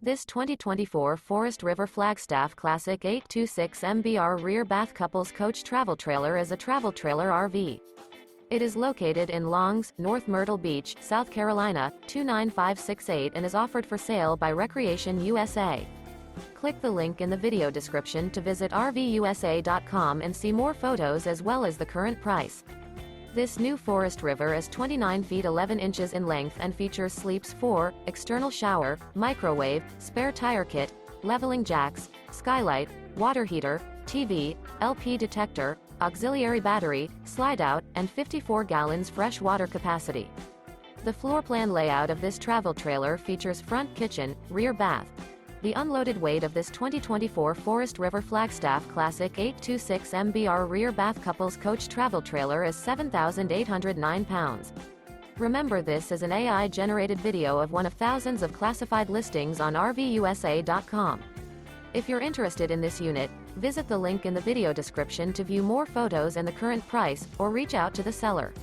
This 2024 Forest River Flagstaff Classic 826 MBR rear bath couples coach travel trailer is a travel trailer RV. It is located in Longs, North Myrtle Beach, South Carolina, 29568 and is offered for sale by Recreation USA. Click the link in the video description to visit RVUSA.com and see more photos as well as the current price. This new Forest River is 29 feet 11 inches in length and features sleeps 4, external shower, microwave, spare tire kit, leveling jacks, skylight, water heater, TV, LP detector, auxiliary battery, slide-out, and 54 gallons fresh water capacity. The floor plan layout of this travel trailer features front kitchen, rear bath. The unloaded weight of this 2024 Forest River Flagstaff Classic 826 MBR rear bath couples coach travel trailer is 7,809 pounds. Remember, this is an AI-generated video of one of thousands of classified listings on RVUSA.com. If you're interested in this unit, visit the link in the video description to view more photos and the current price, or reach out to the seller.